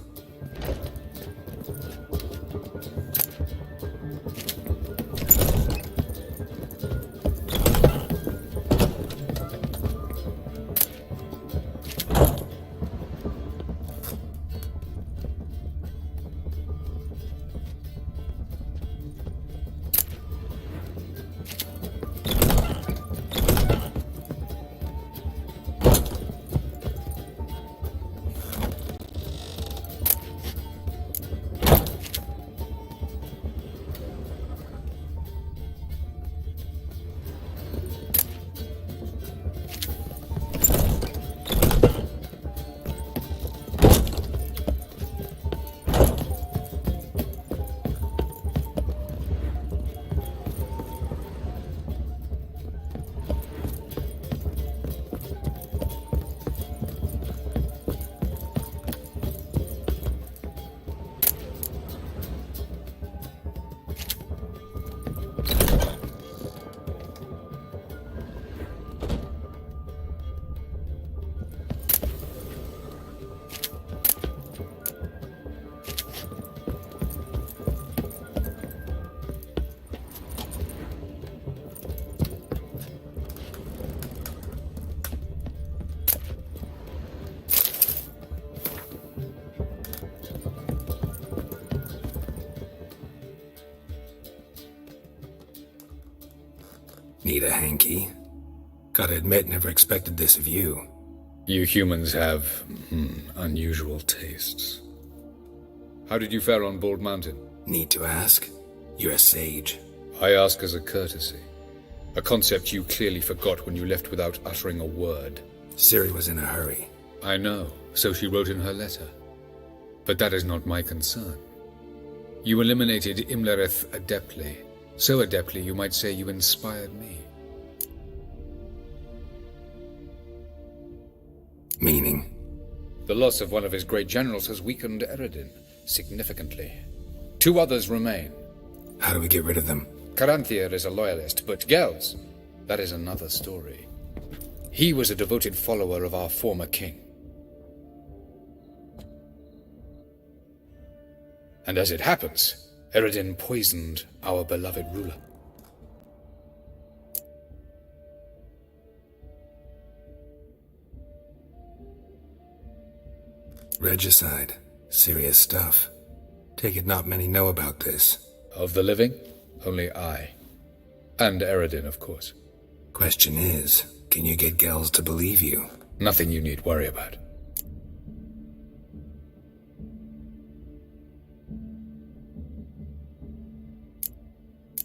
Need a hanky? Gotta admit, never expected this of you. You humans have, unusual tastes. How did you fare on Bald Mountain? Need to ask? You're a sage. I ask as a courtesy. A concept you clearly forgot when you left without uttering a word. Ciri was in a hurry. I know, so she wrote in her letter. But that is not my concern. You eliminated Imlerith adeptly. So adeptly, you might say you inspired me. Meaning? The loss of one of his great generals has weakened Eredin significantly. 2 others remain. How do we get rid of them? Caranthir is a loyalist, but Gels, that is another story. He was a devoted follower of our former king. And as it happens, Eredin poisoned our beloved ruler. Regicide. Serious stuff. Take it not many know about this. Of the living, only I. And Eredin, of course. Question is, can you get Gels to believe you? Nothing you need worry about.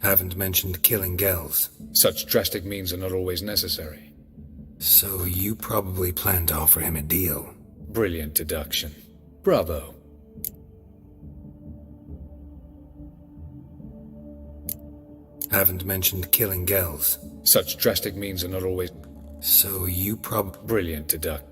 Haven't mentioned killing Gels. Such drastic means are not always necessary. So you probably plan to offer him a deal. Brilliant deduction. Bravo. Haven't mentioned killing Gels. Such drastic means are not always... So you Brilliant deduction.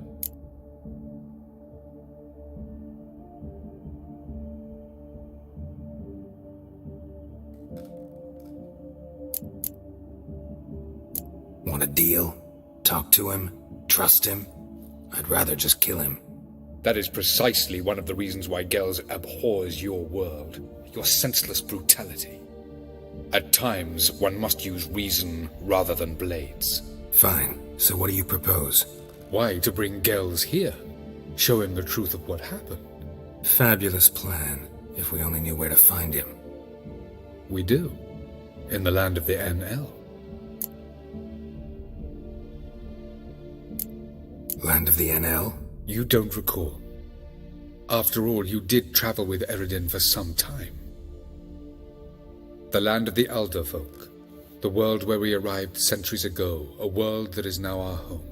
Want a deal? Talk to him? Trust him? I'd rather just kill him. That is precisely one of the reasons why Gels abhors your world. Your senseless brutality. At times, one must use reason rather than blades. Fine. So what do you propose? Why, to bring Gels here. Show him the truth of what happened. Fabulous plan, if we only knew where to find him. We do. In the land of the NL. Land of the NL? You don't recall. After all, you did travel with Eredin for some time. The land of the Alder folk. The world where we arrived centuries ago. A world that is now our home.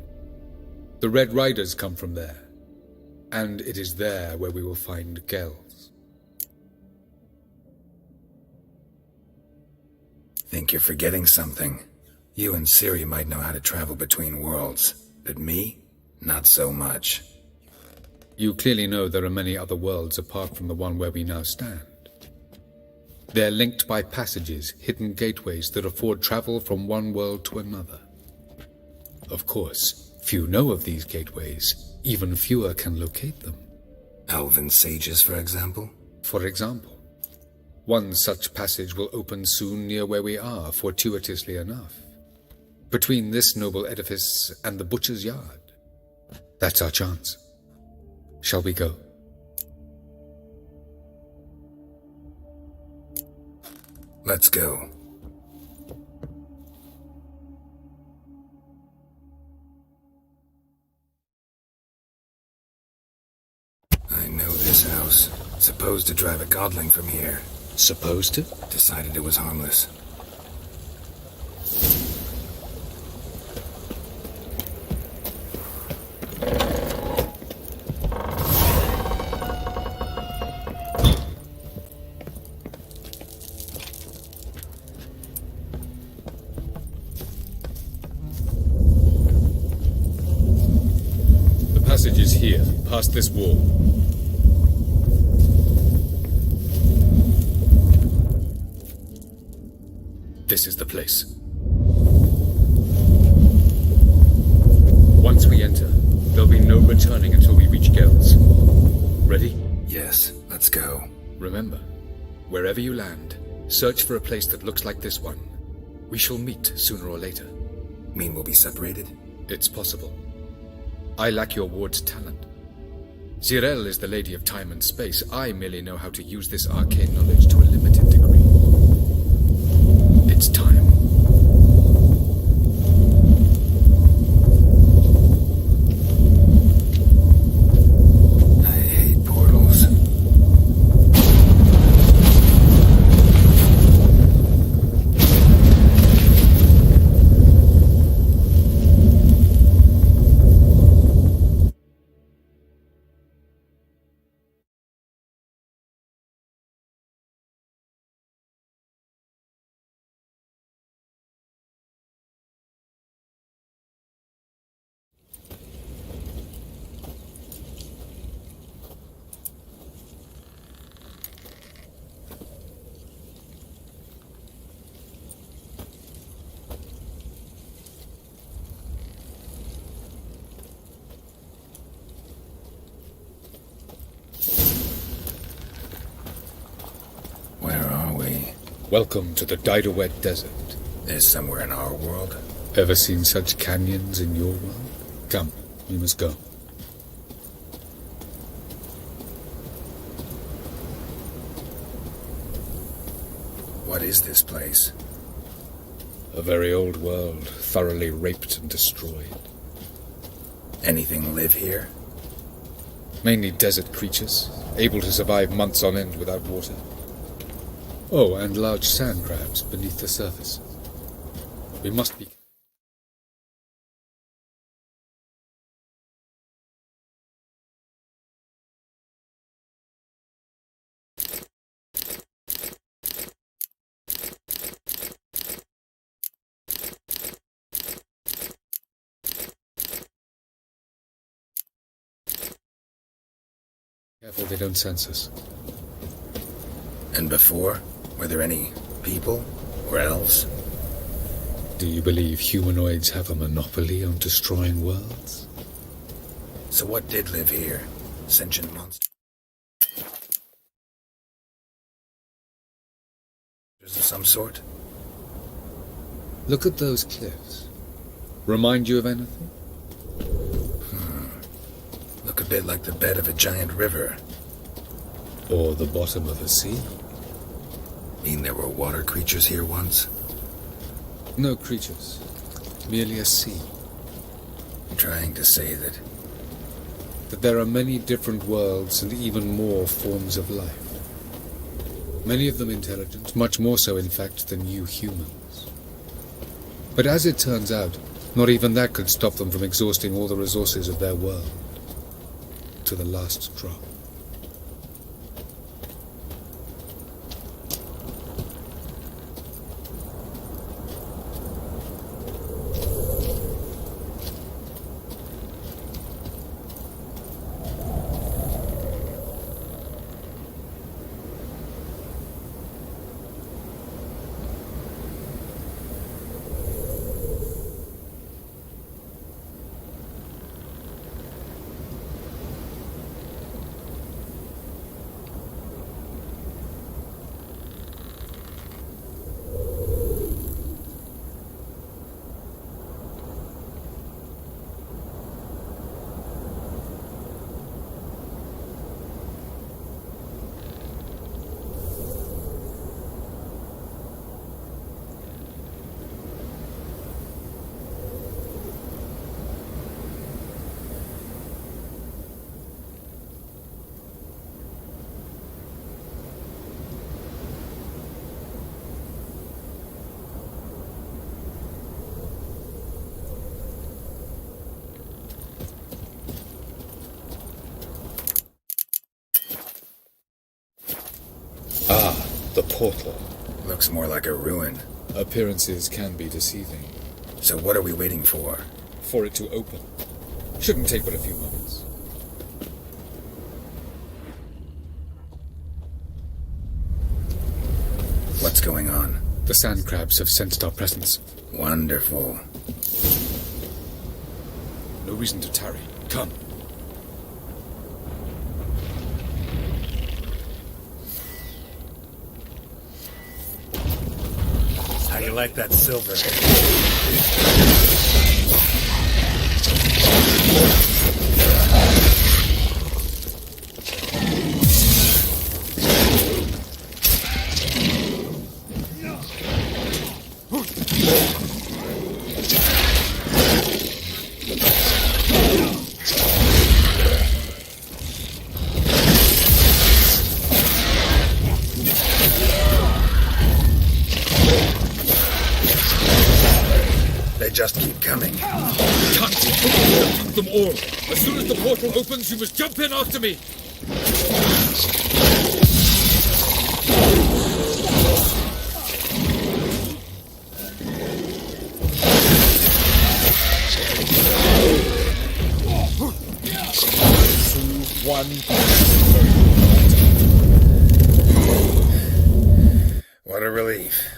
The Red Riders come from there. And it is there where we will find Gels. Think you're forgetting something. You and Ciri might know how to travel between worlds, but me? Not so much. You clearly know there are many other worlds apart from the one where we now stand. They're linked by passages, hidden gateways that afford travel from one world to another. Of course, few know of these gateways. Even fewer can locate them. Elven sages, for example? For example. One such passage will open soon near where we are, fortuitously enough. Between this noble edifice and the butcher's yard. That's our chance. Shall we go? Let's go. I know this house. Supposed to drive a godling from here. Supposed to? Decided it was harmless. The passage is here, past this wall. This is the place. Once we enter, there'll be no returning until we reach Gels. Ready? Yes, let's go. Remember, wherever you land, search for a place that looks like this one. We shall meet sooner or later. Mean we'll be separated? It's possible. I lack your ward's talent. Zirel is the lady of time and space. I merely know how to use this arcane knowledge to a limited degree. It's time. I hate portals. Welcome to the Didowet Desert. There's somewhere in our world. Ever seen such canyons in your world? Come, we must go. What is this place? A very old world, thoroughly raped and destroyed. Anything live here? Mainly desert creatures, able to survive months on end without water. Oh, and large sand crabs beneath the surface. We must be... Careful they don't sense us. And before? Were there any people or elves? Do you believe humanoids have a monopoly on destroying worlds? So what did live here? Sentient monsters of some sort? Look at those cliffs. Remind you of anything? Look a bit like the bed of a giant river. Or the bottom of a sea. Mean there were water creatures here once? No creatures. Merely a sea. I'm trying to say that there are many different worlds and even more forms of life. Many of them intelligent, much more so in fact than you humans. But as it turns out, not even that could stop them from exhausting all the resources of their world. to the last drop. The portal. Looks more like a ruin. Appearances can be deceiving. So what are we waiting for? For it to open. Shouldn't take but a few moments. What's going on? The sand crabs have sensed our presence. Wonderful. No reason to tarry. Come. How do you like that silver? They just keep coming. Can't keep them all. As soon as the portal opens, you must jump in after me. What a relief.